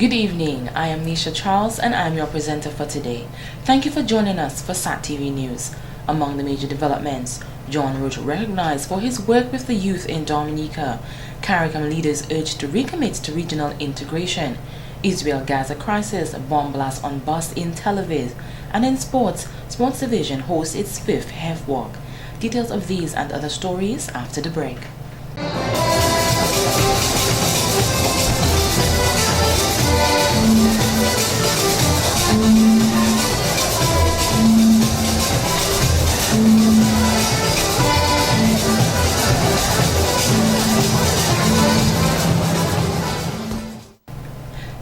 Good evening, I am Nisha Charles and I am your presenter for today. Thank you for joining us for SAT TV News. Among the major developments, John Roach recognized for his work with the youth in Dominica. CARICOM leaders urged to recommit to regional integration. Israel-Gaza crisis, bomb blast on bus in Tel Aviv. And in sports, Sports Division hosts its 5th HEF Walk. Details of these and other stories after the break.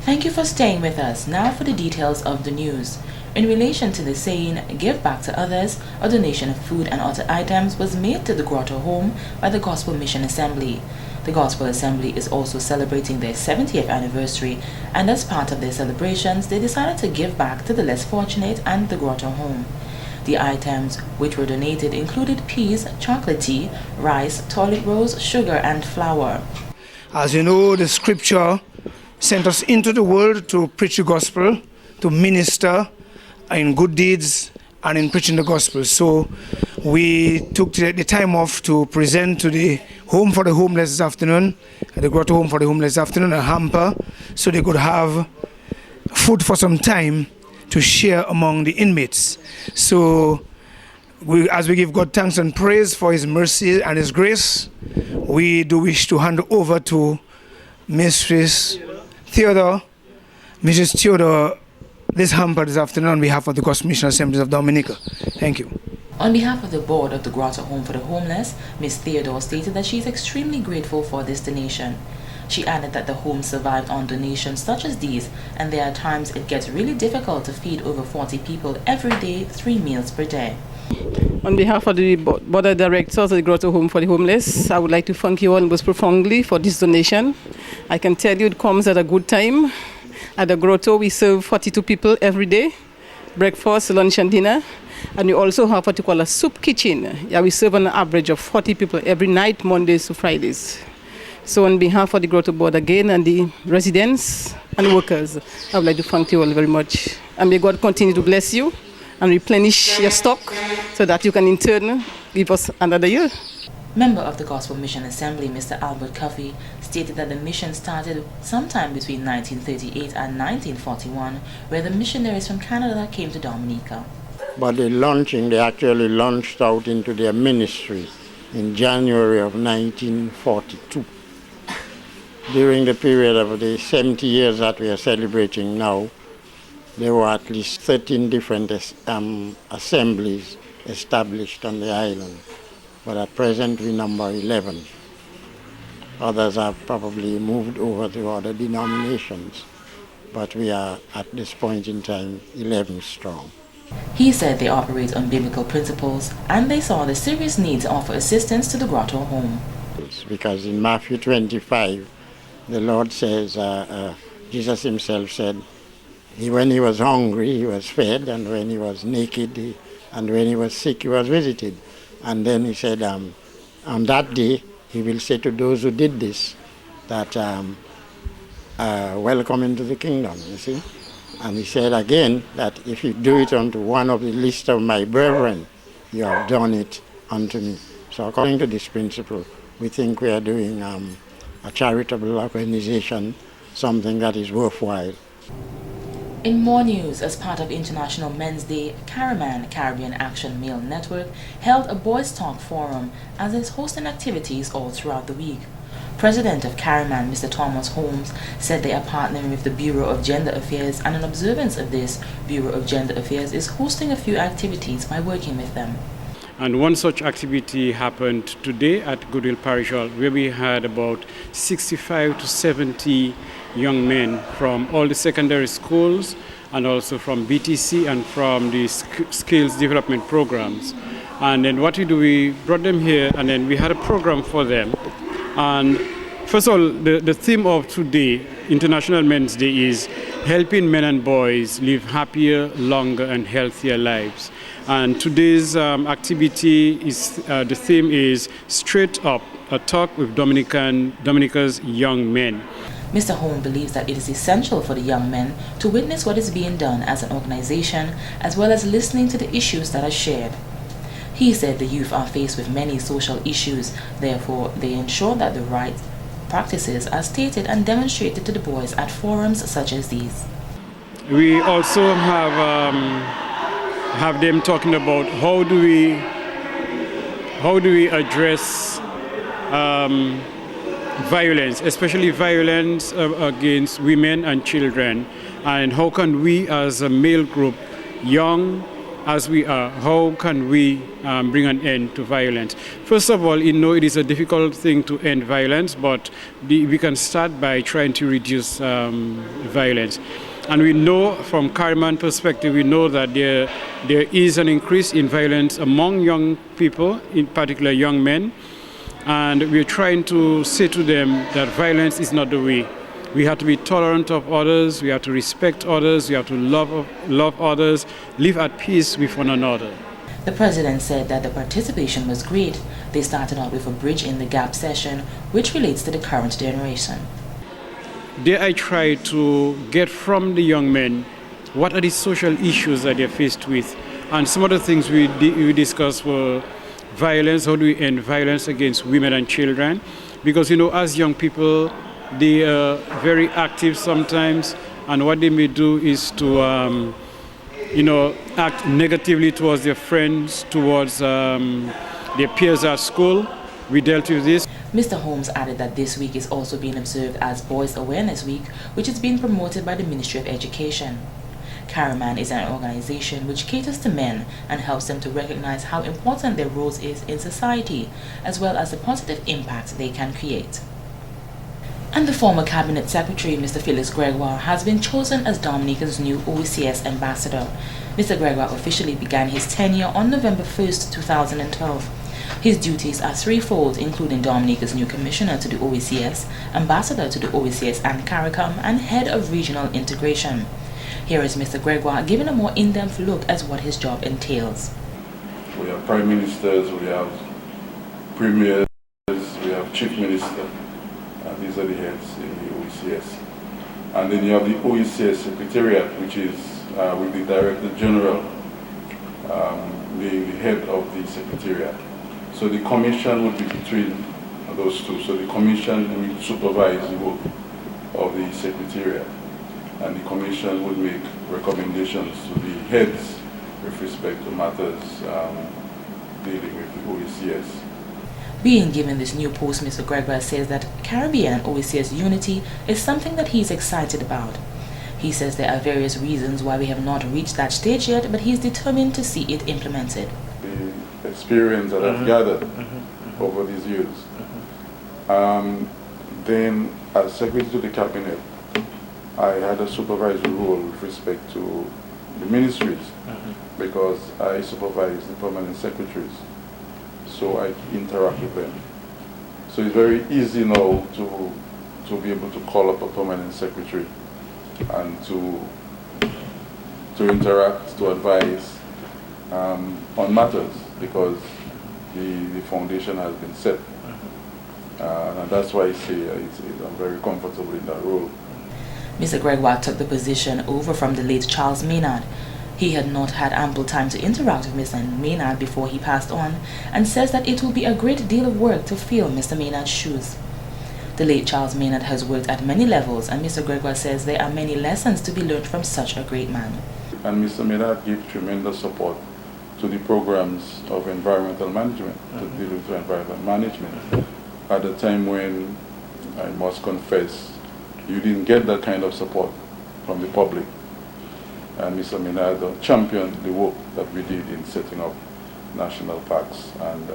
Thank you for staying with us. Now for the details of the news. In relation to the saying, "Give back to others," a donation of food and other items was made to the Grotto Home by the Gospel Mission Assembly. The Gospel Assembly is also celebrating their 70th anniversary, and as part of their celebrations, they decided to give back to the less fortunate and the Grotto Home. The items which were donated included peas, chocolate tea, rice, toilet rolls, sugar, and flour. As you know, the scripture sent us into the world to preach the gospel, to minister in good deeds and in preaching the gospel. So we took the time off to present to the Home for the Homeless this afternoon, the Grotto Home for the Homeless this afternoon, a hamper, so they could have food for some time to share among the inmates. So as we give God thanks and praise for His mercy and His grace, we do wish to hand over to Mrs. Theodore this hamper this afternoon on behalf of the Gospel Mission Assemblies of Dominica. Thank you. On behalf of the board of the Grotto Home for the Homeless, Ms. Theodore stated that she is extremely grateful for this donation. She added that the home survived on donations such as these, and there are times it gets really difficult to feed over 40 people every day, 3 meals per day. On behalf of the board of directors of the Grotto Home for the Homeless, I would like to thank you all most profoundly for this donation. I can tell you it comes at a good time. At the Grotto, we serve 42 people every day, breakfast, lunch, and dinner. And we also have what we call a soup kitchen. Yeah, we serve on an average of 40 people every night, Mondays to Fridays. So on behalf of the Grotto board again and the residents and workers, I would like to thank you all very much. And may God continue to bless you and replenish your stock so that you can in turn give us another year. Member of the Gospel Mission Assembly, Mr. Albert Cuffey, stated that the mission started sometime between 1938 and 1941, where the missionaries from Canada came to Dominica. But they actually launched out into their ministry in January of 1942. During the period of the 70 years that we are celebrating now, there were at least 13 different assemblies established on the island. But at present we number 11. Others have probably moved over to other denominations, but we are at this point in time 11 strong. He said they operate on biblical principles and they saw the serious need to offer assistance to the Grotto Home. Because in Matthew 25, the Lord says, Jesus himself said, when he was hungry, he was fed, and when he was naked, and when he was sick, he was visited. And then he said, on that day, he will say to those who did this, that welcome into the kingdom, you see. And he said again that if you do it unto one of the least of my brethren, you have done it unto me. So according to this principle, we think we are doing a charitable organization, something that is worthwhile. In more news, as part of International Men's Day, Caraman Caribbean Action Male Network held a Boys Talk Forum as it's hosting activities all throughout the week. President of Caraman, Mr. Thomas Holmes, said they are partnering with the Bureau of Gender Affairs, and in observance of this, Bureau of Gender Affairs is hosting a few activities by working with them. And one such activity happened today at Goodwill Parish Hall, where we had about 65 to 70 young men from all the secondary schools and also from BTC and from the skills development programs. And then what we do, we brought them here and then we had a program for them. And first of all, the theme of today, International Men's Day, is helping men and boys live happier, longer and healthier lives. And today's activity is, the theme is Straight Up, a talk with Dominica's young men. Mr. Holm believes that it is essential for the young men to witness what is being done as an organization, as well as listening to the issues that are shared. He said the youth are faced with many social issues, therefore they ensure that the right practices are stated and demonstrated to the boys at forums such as these. We also have them talking about how do we address violence, especially violence against women and children, and how can we as a male group, young as we are, how can we bring an end to violence? First of all, it is a difficult thing to end violence, but we can start by trying to reduce violence. And we know from Kariman perspective, we know that there is an increase in violence among young people, in particular young men. And we're trying to say to them that violence is not the way. We have to be tolerant of others, we have to respect others, we have to love others, live at peace with one another. The president said that the participation was great. They started out with a Bridge in the Gap session, which relates to the current generation. There I try to get from the young men what are the social issues that they're faced with. And some of the things we discussed were violence, how do we end violence against women and children? Because, as young people, they are very active sometimes, and what they may do is to, act negatively towards their friends, towards their peers at school. We dealt with this. Mr. Holmes added that this week is also being observed as Boys Awareness Week, which is being promoted by the Ministry of Education. Kariman is an organization which caters to men and helps them to recognize how important their roles is in society, as well as the positive impact they can create. And the former Cabinet Secretary, Mr. Felix Gregoire, has been chosen as Dominica's new OECS ambassador. Mr. Gregoire officially began his tenure on November 1st, 2012. His duties are threefold, including Dominica's new commissioner to the OECS, ambassador to the OECS and CARICOM, and head of regional integration. Here is Mr. Gregoire giving a more in-depth look at what his job entails. We have prime ministers, we have premiers, we have chief minister. These are the heads in the OECS. And then you have the OECS Secretariat, which is with the Director General being the head of the Secretariat. So the commission would be between those two. So the commission will supervise the work of the Secretariat, and the commission would make recommendations to the heads with respect to matters dealing with the OECS. Being given this new post, Mr. Gregoire says that Caribbean and OECS unity is something that he's excited about. He says there are various reasons why we have not reached that stage yet, but he's determined to see it implemented. The experience that I've gathered over these years. Then, as Secretary to the Cabinet, I had a supervisory role with respect to the ministries because I supervise the permanent secretaries. So I interact with them. So it's very easy now to be able to call up a permanent secretary and to interact, to advise on matters because the foundation has been set. And that's why I say I'm very comfortable in that role. Mr. Gregoire took the position over from the late Charles Maynard. He had not had ample time to interact with Mr. Maynard before he passed on, and says that it will be a great deal of work to fill Mr. Maynard's shoes. The late Charles Maynard has worked at many levels, and Mr. Gregoire says there are many lessons to be learned from such a great man. And Mr. Maynard gave tremendous support to the programs of environmental management, to deal with environmental management. At a time when, I must confess, you didn't get that kind of support from the public. And Mr. Maynard championed the work that we did in setting up national parks and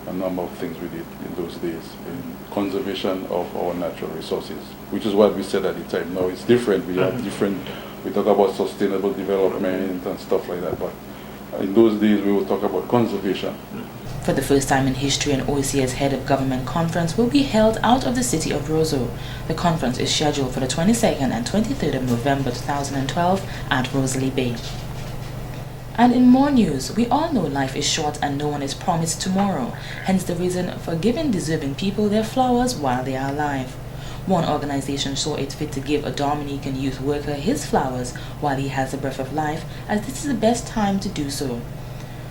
a number of things we did in those days in conservation of our natural resources, which is what we said at the time. Now it's different. We have different, we talk about sustainable development and stuff like that, but in those days we would talk about conservation. For the first time in history, an OECS Head of Government Conference will be held out of the city of Roseau. The conference is scheduled for the 22nd and 23rd of November 2012 at Rosalie Bay. And in more news, we all know life is short and no one is promised tomorrow, hence the reason for giving deserving people their flowers while they are alive. One organization saw it fit to give a Dominican youth worker his flowers while he has the breath of life, as this is the best time to do so.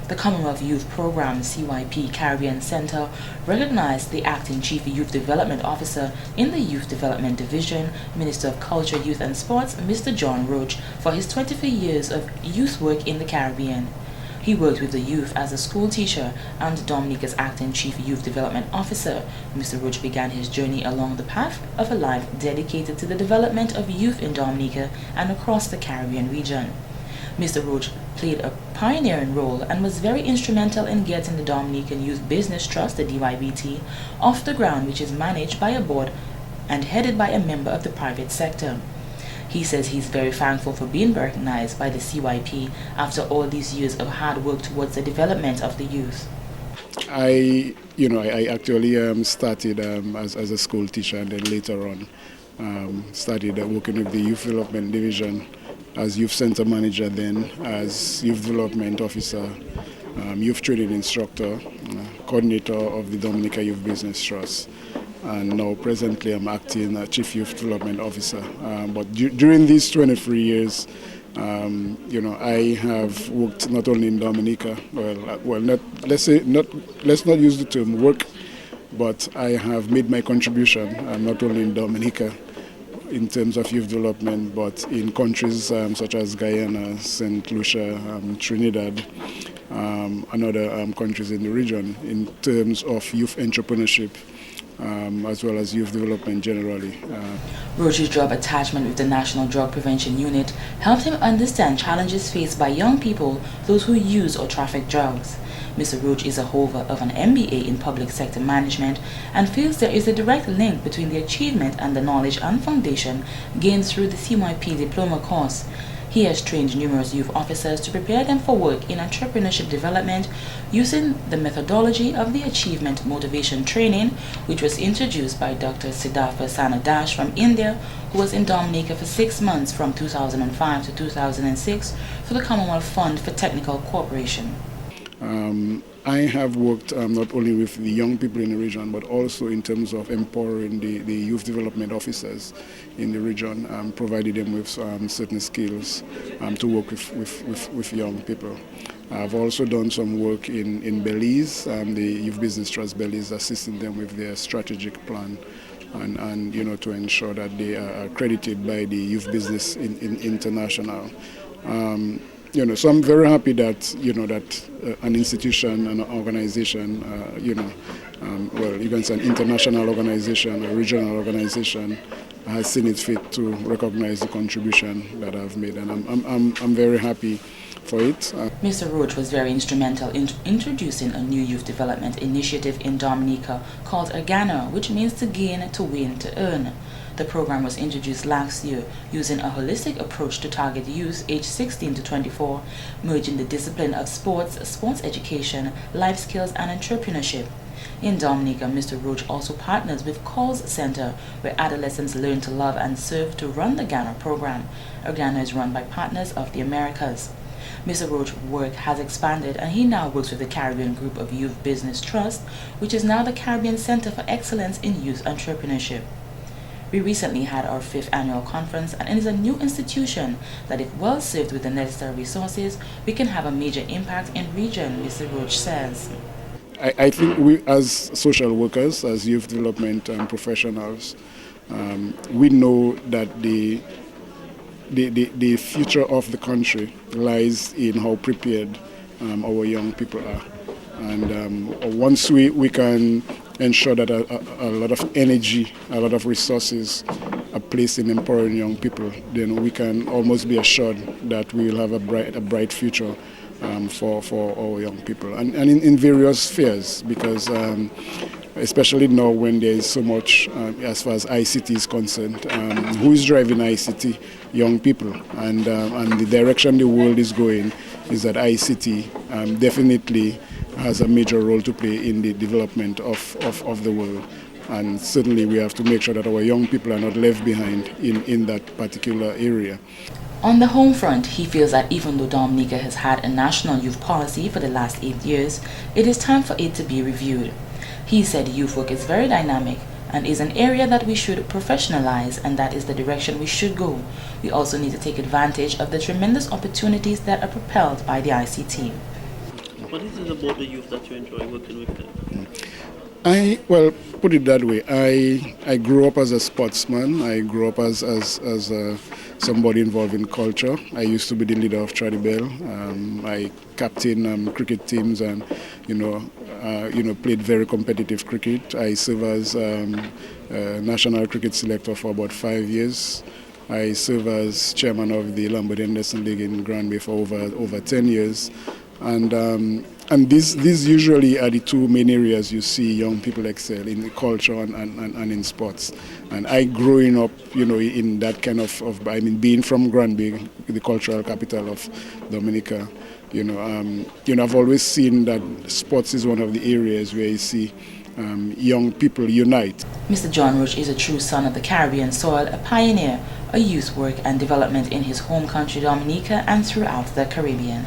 The Commonwealth Youth Program CYP Caribbean Center recognized the Acting Chief Youth Development Officer in the Youth Development Division, Minister of Culture, Youth and Sports, Mr. John Roach, for his 24 years of youth work in the Caribbean. He worked with the youth as a school teacher and Dominica's Acting Chief Youth Development Officer. Mr. Roach began his journey along the path of a life dedicated to the development of youth in Dominica and across the Caribbean region. Mr. Roach played a pioneering role and was very instrumental in getting the Dominican Youth Business Trust, the DYBT, off the ground, which is managed by a board and headed by a member of the private sector. He says he's very thankful for being recognized by the CYP after all these years of hard work towards the development of the youth. I actually started as a school teacher, and then later on started working with the Youth Development Division as Youth Center Manager, then as Youth Development Officer, Youth Training Instructor, Coordinator of the Dominica Youth Business Trust. And now presently I'm acting Chief Youth Development Officer. But during these 23 years, I have worked not only in Dominica, let's not use the term work, but I have made my contribution not only in Dominica in terms of youth development, but in countries such as Guyana, St. Lucia, Trinidad, and other countries in the region in terms of youth entrepreneurship, as well as youth development generally. Roach's job attachment with the National Drug Prevention Unit helped him understand challenges faced by young people, those who use or traffic drugs. Mr. Roach is a holder of an MBA in Public Sector Management and feels there is a direct link between the achievement and the knowledge and foundation gained through the CYP diploma course. He has trained numerous youth officers to prepare them for work in entrepreneurship development using the methodology of the Achievement Motivation Training, which was introduced by Dr. Siddhartha Sanadash from India, who was in Dominica for 6 months from 2005 to 2006 for the Commonwealth Fund for Technical Cooperation. I have worked not only with the young people in the region, but also in terms of empowering the youth development officers in the region, providing them with certain skills to work with young people. I've also done some work in Belize, the Youth Business Trust Belize, assisting them with their strategic plan and to ensure that they are accredited by the Youth Business International. So I'm very happy that that an institution, an organization, you can say an international organization, a regional organization, has seen it fit to recognize the contribution that I've made, and I'm very happy for it. Mr. Roach was very instrumental in introducing a new youth development initiative in Dominica called Organa, which means to gain, to win, to earn. The program was introduced last year using a holistic approach to target youth aged 16 to 24, merging the discipline of sports education, life skills, and entrepreneurship. In Dominica, Mr. Roach also partners with Calls Center, where adolescents learn to love and serve, to run the Ghana program. Organa is run by Partners of the Americas. Mr. Roach's work has expanded, and he now works with the Caribbean Group of Youth Business Trust, which is now the Caribbean Center for Excellence in Youth Entrepreneurship. We recently had our 5th annual conference, and it is a new institution that, if well served with the necessary resources, we can have a major impact in region, Mr. Roach says. I think we, as social workers, as youth development professionals, we know that the future of the country lies in how prepared our young people are. And once we can ensure that a lot of energy, a lot of resources are placed in empowering young people, then we can almost be assured that we will have a bright future for our young people, and in various spheres, because especially now when there is so much as far as ICT is concerned, who is driving ICT? Young people, and the direction the world is going is that ICT definitely has a major role to play in the development of the world. And certainly we have to make sure that our young people are not left behind in that particular area. On the home front, he feels that even though Dominica has had a national youth policy for the last 8 years, it is time for it to be reviewed. He said youth work is very dynamic, and is an area that we should professionalize, and that is the direction we should go. We also need to take advantage of the tremendous opportunities that are propelled by the ICT. What is it about the youth that you enjoy working with them? Well, put it that way. I grew up as a sportsman. I grew up as somebody involved in culture. I used to be the leader of Tradibel. I captained cricket teams and, played very competitive cricket. I served as national cricket selector for about 5 years. I served as chairman of the Lambert Henderson League in Granby for over 10 years. And these usually are the two main areas you see young people excel in culture and in sports. And I growing up, in that kind of being from Granby, the cultural capital of Dominica, I've always seen that sports is one of the areas where you see young people unite. Mr. John Roach is a true son of the Caribbean soil, a pioneer, a youth work and development in his home country Dominica and throughout the Caribbean.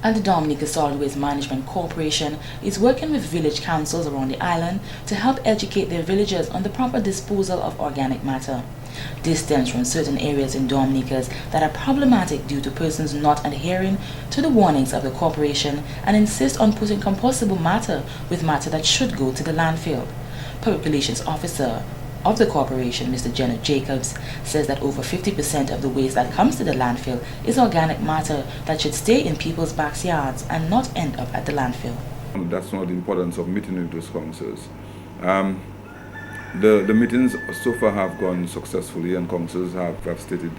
And the Dominica Solid Waste Management Corporation is working with village councils around the island to help educate their villagers on the proper disposal of organic matter. This stems from certain areas in Dominica that are problematic due to persons not adhering to the warnings of the corporation and insist on putting compostable matter with matter that should go to the landfill. Public Relations Officer of the corporation, Mr. Jenner Jacobs, says that over 50% of the waste that comes to the landfill is organic matter that should stay in people's backyards and not end up at the landfill. That's one of the importance of meeting with those councils. The meetings so far have gone successfully, and councils have stated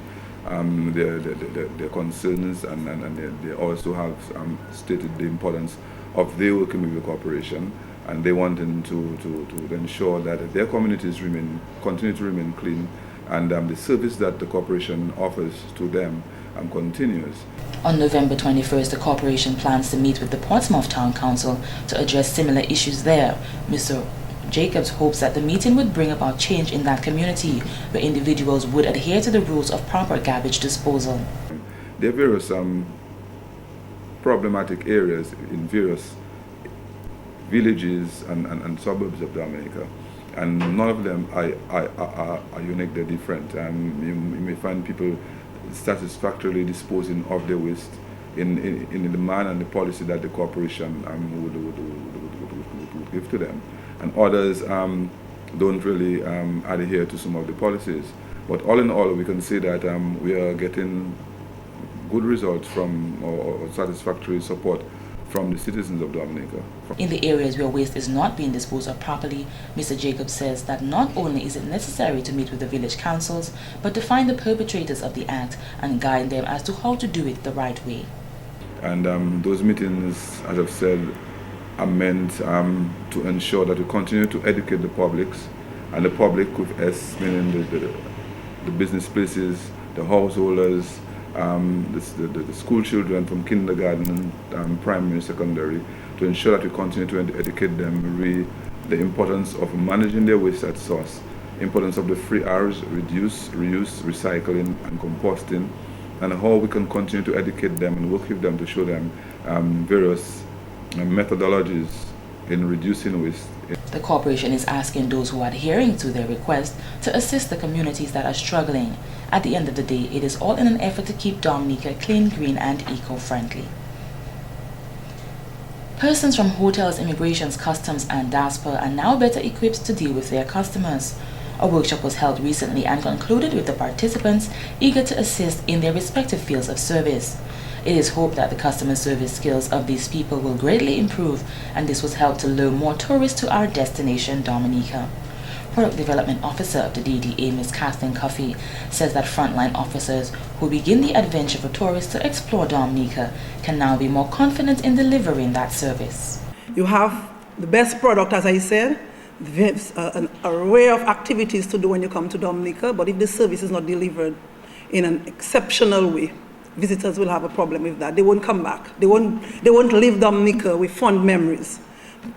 their concerns, and they also have stated the importance of their working with the corporation, and they want to ensure that their communities continue to remain clean, and the service that the corporation offers to them continues. On November 21st, the corporation plans to meet with the Portsmouth Town Council to address similar issues there. Mr. Jacobs hopes that the meeting would bring about change in that community, where individuals would adhere to the rules of proper garbage disposal. There are various problematic areas in various villages and suburbs of Dominica, and none of them are unique, they're different. You may find people satisfactorily disposing of their waste in the manner and the policy that the corporation would give to them, and others don't really adhere to some of the policies. But all in all, we can say that we are getting good results from or satisfactory support from the citizens of Dominica. In the areas where waste is not being disposed of properly, Mr. Jacobs says that not only is it necessary to meet with the village councils, but to find the perpetrators of the act and guide them as to how to do it the right way. And those meetings, as I've said, are meant to ensure that we continue to educate the publics, and the public with S, meaning the business places, the householders, the school children from kindergarten, primary, secondary, to ensure that we continue to educate them the importance of managing their waste at source, importance of the 3 R's, reduce, reuse, recycling and composting, and how we can continue to educate them and work with them to show them various methodologies in reducing waste. The corporation is asking those who are adhering to their request to assist the communities that are struggling. At the end of the day, it is all in an effort to keep Dominica clean, green and eco-friendly. Persons from hotels, immigrations, customs and diaspora are now better equipped to deal with their customers. A workshop was held recently and concluded with the participants eager to assist in their respective fields of service. It is hoped that the customer service skills of these people will greatly improve, and this will help to lure more tourists to our destination, Dominica. Product Development Officer of the DDA, Ms. Kathleen Coffey, says that frontline officers who begin the adventure for tourists to explore Dominica can now be more confident in delivering that service. You have the best product, as I said, an array of activities to do when you come to Dominica, but if the service is not delivered in an exceptional way, visitors will have a problem with that. They won't come back. They won't leave Dominica with fond memories.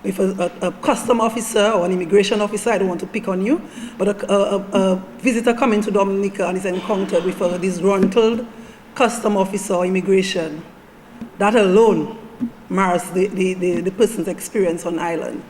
If a custom officer or an immigration officer, I don't want to pick on you, but a visitor coming to Dominica and is encountered with a disgruntled custom officer or immigration, that alone mars the person's experience on island.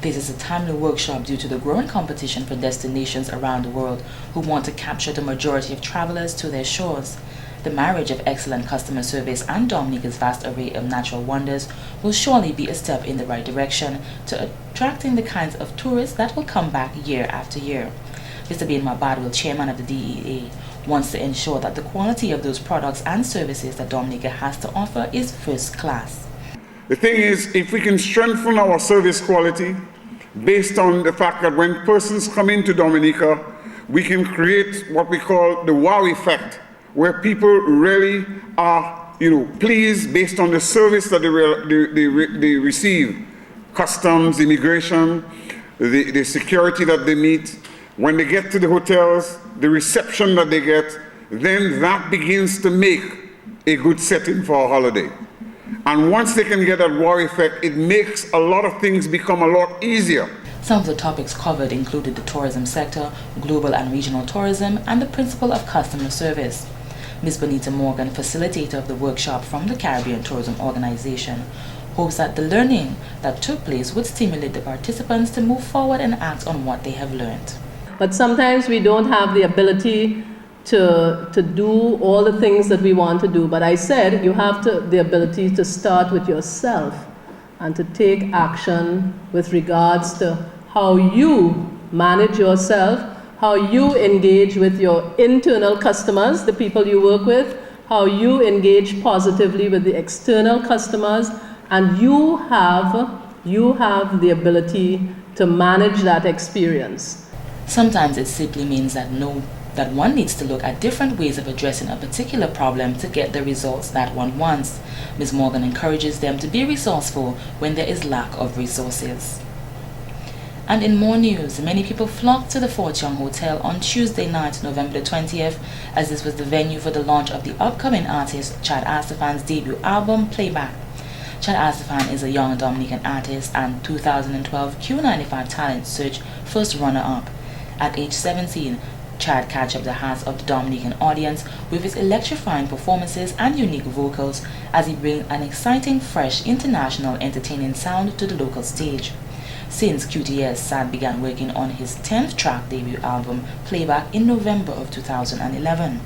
This is a timely workshop due to the growing competition for destinations around the world who want to capture the majority of travelers to their shores. The marriage of excellent customer service and Dominica's vast array of natural wonders will surely be a step in the right direction to attracting the kinds of tourists that will come back year after year. Mr. Bainma Badwell, chairman of the DEA, wants to ensure that the quality of those products and services that Dominica has to offer is first class. The thing is, if we can strengthen our service quality based on the fact that when persons come into Dominica, we can create what we call the wow effect, where people really are, pleased based on the service that they receive. Customs, immigration, the security that they meet. When they get to the hotels, the reception that they get, then that begins to make a good setting for a holiday. And once they can get that wow effect, it makes a lot of things become a lot easier. Some of the topics covered included the tourism sector, global and regional tourism, and the principle of customer service. Ms. Bonita Morgan, facilitator of the workshop from the Caribbean Tourism Organization, hopes that the learning that took place would stimulate the participants to move forward and act on what they have learned. But sometimes we don't have the ability to do all the things that we want to do. But I said you have the ability to start with yourself and to take action with regards to how you manage yourself, how you engage with your internal customers, the people you work with, how you engage positively with the external customers, and you have the ability to manage that experience. Sometimes it simply means that one needs to look at different ways of addressing a particular problem to get the results that one wants. Ms. Morgan encourages them to be resourceful when there is lack of resources. And in more news, many people flocked to the Fort Young Hotel on Tuesday night, November the 20th, as this was the venue for the launch of the upcoming artist Chad Astafan's debut album, Playback. Chad Astafan is a young Dominican artist and 2012 Q95 Talent Search first runner-up. At age 17, Chad captured the hearts of the Dominican audience with his electrifying performances and unique vocals as he brings an exciting, fresh, international, entertaining sound to the local stage. Since QTS, Chad began working on his 10th track debut album, Playback, in November of 2011.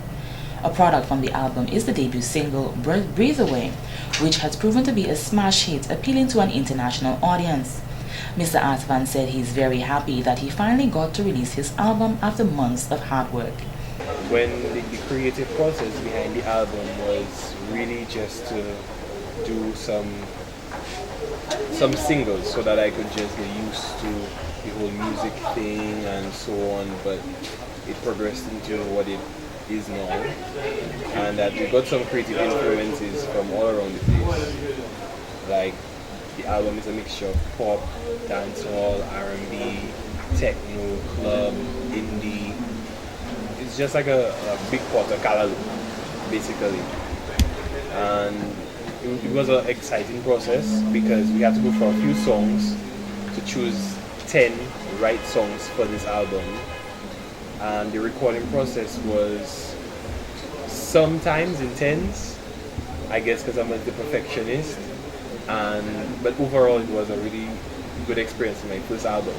A product from the album is the debut single, Breathe Away, which has proven to be a smash hit, appealing to an international audience. Mr. Astafan said he's very happy that he finally got to release his album after months of hard work. When the creative process behind the album was really just to do some singles so that I could just get used to the whole music thing and so on, but it progressed into what it is now, and that we got some creative influences from all around the place. Like, the album is a mixture of pop, dancehall, R&B, techno, club, indie. It's just like a big pot of callaloo, basically. And it was an exciting process because we had to go for a few songs to choose 10 right songs for this album. And the recording process was sometimes intense, I guess because I'm the perfectionist. But overall it was a really good experience in my first album.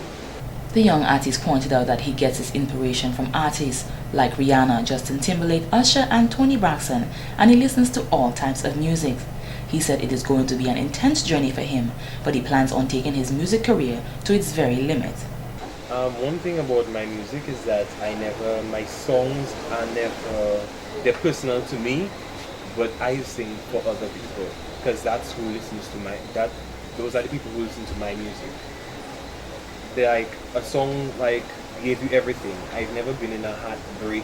The young artist pointed out that he gets his inspiration from artists like Rihanna, Justin Timberlake, Usher and Toni Braxton, and he listens to all types of music. He said it is going to be an intense journey for him, but he plans on taking his music career to its very limit. One thing about my music is that my songs are never, they're personal to me, but I sing for other people. Because that's who listens to those are the people who listen to my music. They're like a song like Gave You Everything. I've never been in a heartbreak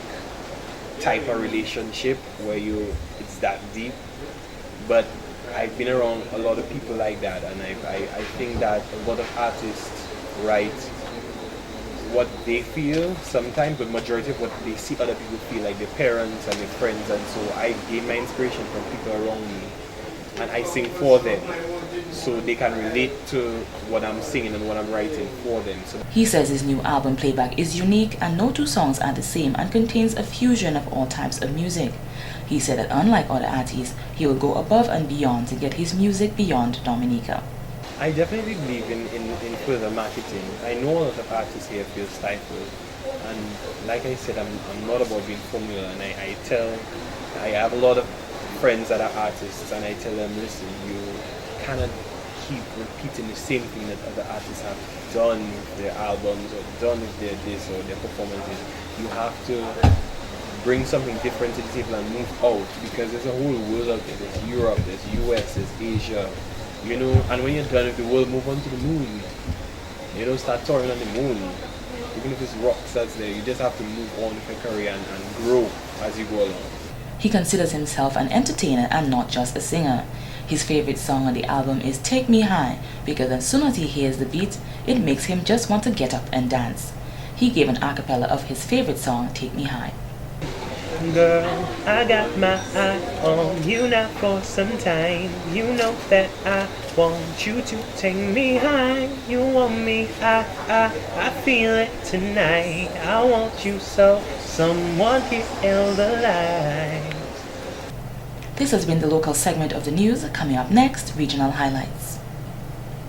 type of relationship where it's that deep, but I've been around a lot of people like that, and I think that a lot of artists write what they feel sometimes, but majority of what they see other people feel, like their parents and their friends, and so I gain my inspiration from people around me. And I sing for them, so they can relate to what I'm singing and what I'm writing for them. So he says his new album Playback is unique and no two songs are the same and contains a fusion of all types of music. He said that unlike other artists, he will go above and beyond to get his music beyond Dominica. I definitely believe in further marketing. I know a lot of artists here feel stifled, and like I said, I'm not about being formula, and I have a lot of friends that are artists, and I tell them, listen, you cannot keep repeating the same thing that other artists have done with their albums or done with their this or their performances. You have to bring something different to the table and move out, because there's a whole world out there. There's Europe, there's US, there's Asia, you know, and when you're done with the world, move on to the moon. You know, start touring on the moon. Even if it's rocks that's there, you just have to move on with your career and grow as you go along. He considers himself an entertainer and not just a singer. His favorite song on the album is Take Me High, because as soon as he hears the beat, it makes him just want to get up and dance. He gave an a cappella of his favorite song, Take Me High. Girl, I got my eye on you now for some time. You know that I want you to take me high. You want me, I feel it tonight. I want you so someone can held the light. This has been the local segment of the news. Coming up next, regional highlights.